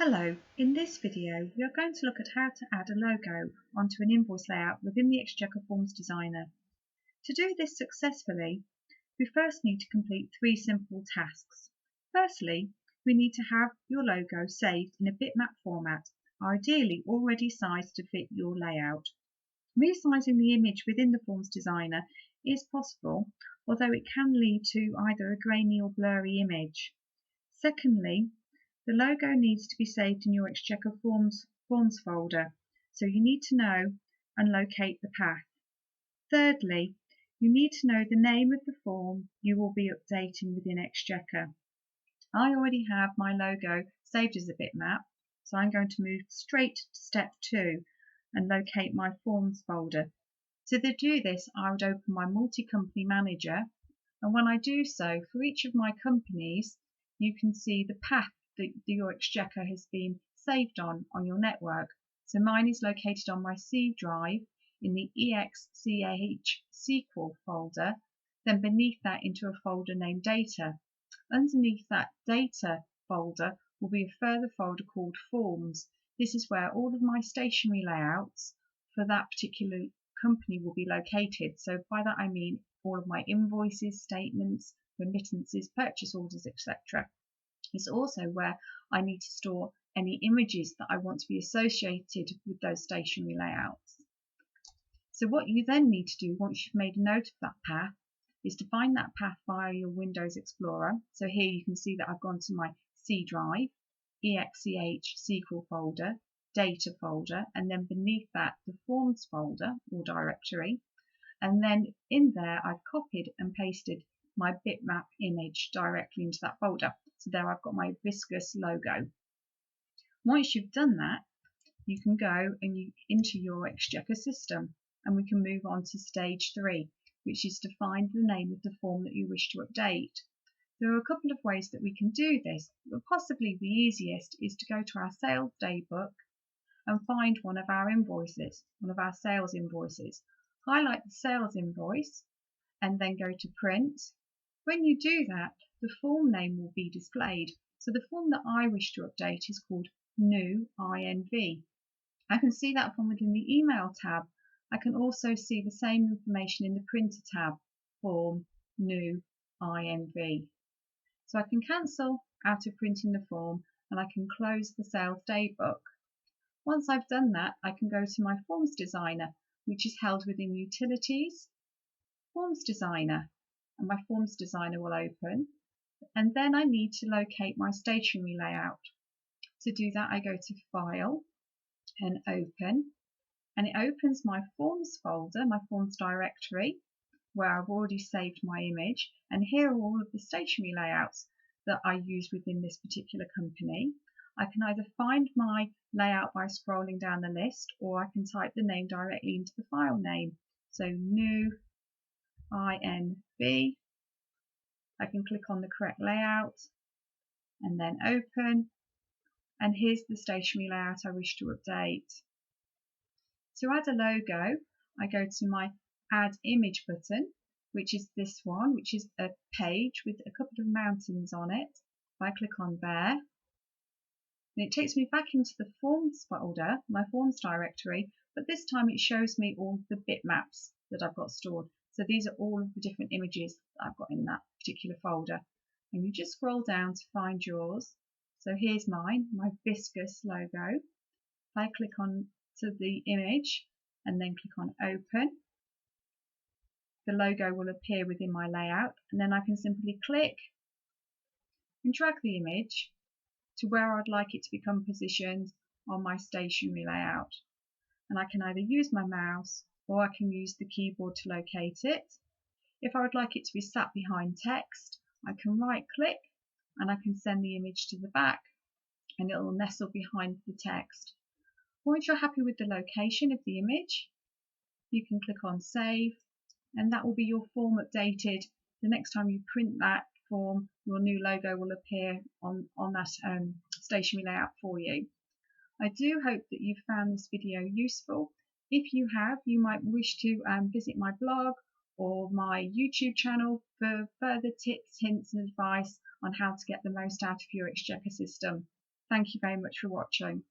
Hello, in this video we are going to look at how to add a logo onto an invoice layout within the Exchequer Forms Designer. To do this successfully, we first need to complete three simple tasks. Firstly, we need to have your logo saved in a bitmap format, ideally already sized to fit your layout. Resizing the image within the Forms Designer is possible, although it can lead to either a grainy or blurry image. Secondly, the logo needs to be saved in your Exchequer Forms folder, so you need to know and locate the path. Thirdly, you need to know the name of the form you will be updating within Exchequer. I already have my logo saved as a bitmap, so I'm going to move straight to step 2 and locate my Forms folder. So to do this, I would open my multi-company manager, and when I do so, for each of my companies, you can see the path that your Exchequer has been saved on your network. So mine is located on my C drive in the EXCH SQL folder, then beneath that into a folder named Data. Underneath that Data folder will be a further folder called Forms. This is where all of my stationery layouts for that particular company will be located. So by that I mean all of my invoices, statements, remittances, purchase orders, etc. It's also where I need to store any images that I want to be associated with those stationery layouts. So what you then need to do once you've made a note of that path is to find that path via your Windows Explorer. So here you can see that I've gone to my C drive, EXCH SQL folder, Data folder, and then beneath that the Forms folder or directory. And then in there I've copied and pasted my bitmap image directly into that folder. So there I've got my viscous logo. Once you've done that, you can go into your Exchequer system, and we can move on to stage 3, which is to find the name of the form that you wish to update. There are a couple of ways that we can do this, but possibly the easiest is to go to our sales daybook and find one of our invoices, one of our sales invoices. Highlight the sales invoice and then go to print. When you do that, the form name will be displayed. So the form that I wish to update is called New INV. I can see that from within the Email tab. I can also see the same information in the Printer tab, Form New INV. So I can cancel out of printing the form and I can close the Sales Daybook. Once I've done that, I can go to my Forms Designer, which is held within Utilities, Forms Designer, and my Forms Designer will open. And then I need to locate my stationery layout. To do that, I go to File and Open, and it opens my Forms folder, my Forms directory, where I've already saved my image, and here are all of the stationery layouts that I use within this particular company. I can either find my layout by scrolling down the list, or I can type the name directly into the file name. So New INV. I can click on the correct layout and then open, and here's the stationery layout I wish to update. To add a logo, I go to my Add Image button, which is this one, which is a page with a couple of mountains on it. If I click on there, and it takes me back into the Forms folder, my Forms directory, but this time it shows me all the bitmaps that I've got stored. So these are all of the different images that I've got in that particular folder. And you just scroll down to find yours. So here's mine, my viscous logo. If I click on to the image and then click on Open, the logo will appear within my layout, and then I can simply click and drag the image to where I'd like it to become positioned on my stationery layout. And I can either use my mouse or I can use the keyboard to locate it. If I would like it to be sat behind text, I can right click and I can send the image to the back and it will nestle behind the text. Once you're happy with the location of the image, you can click on Save, and that will be your form updated. The next time you print that form, your new logo will appear on that stationery layout for you. I do hope that you've found this video useful. If you have, you might wish to visit my blog or my YouTube channel for further tips, hints and advice on how to get the most out of your Exchequer system. Thank you very much for watching.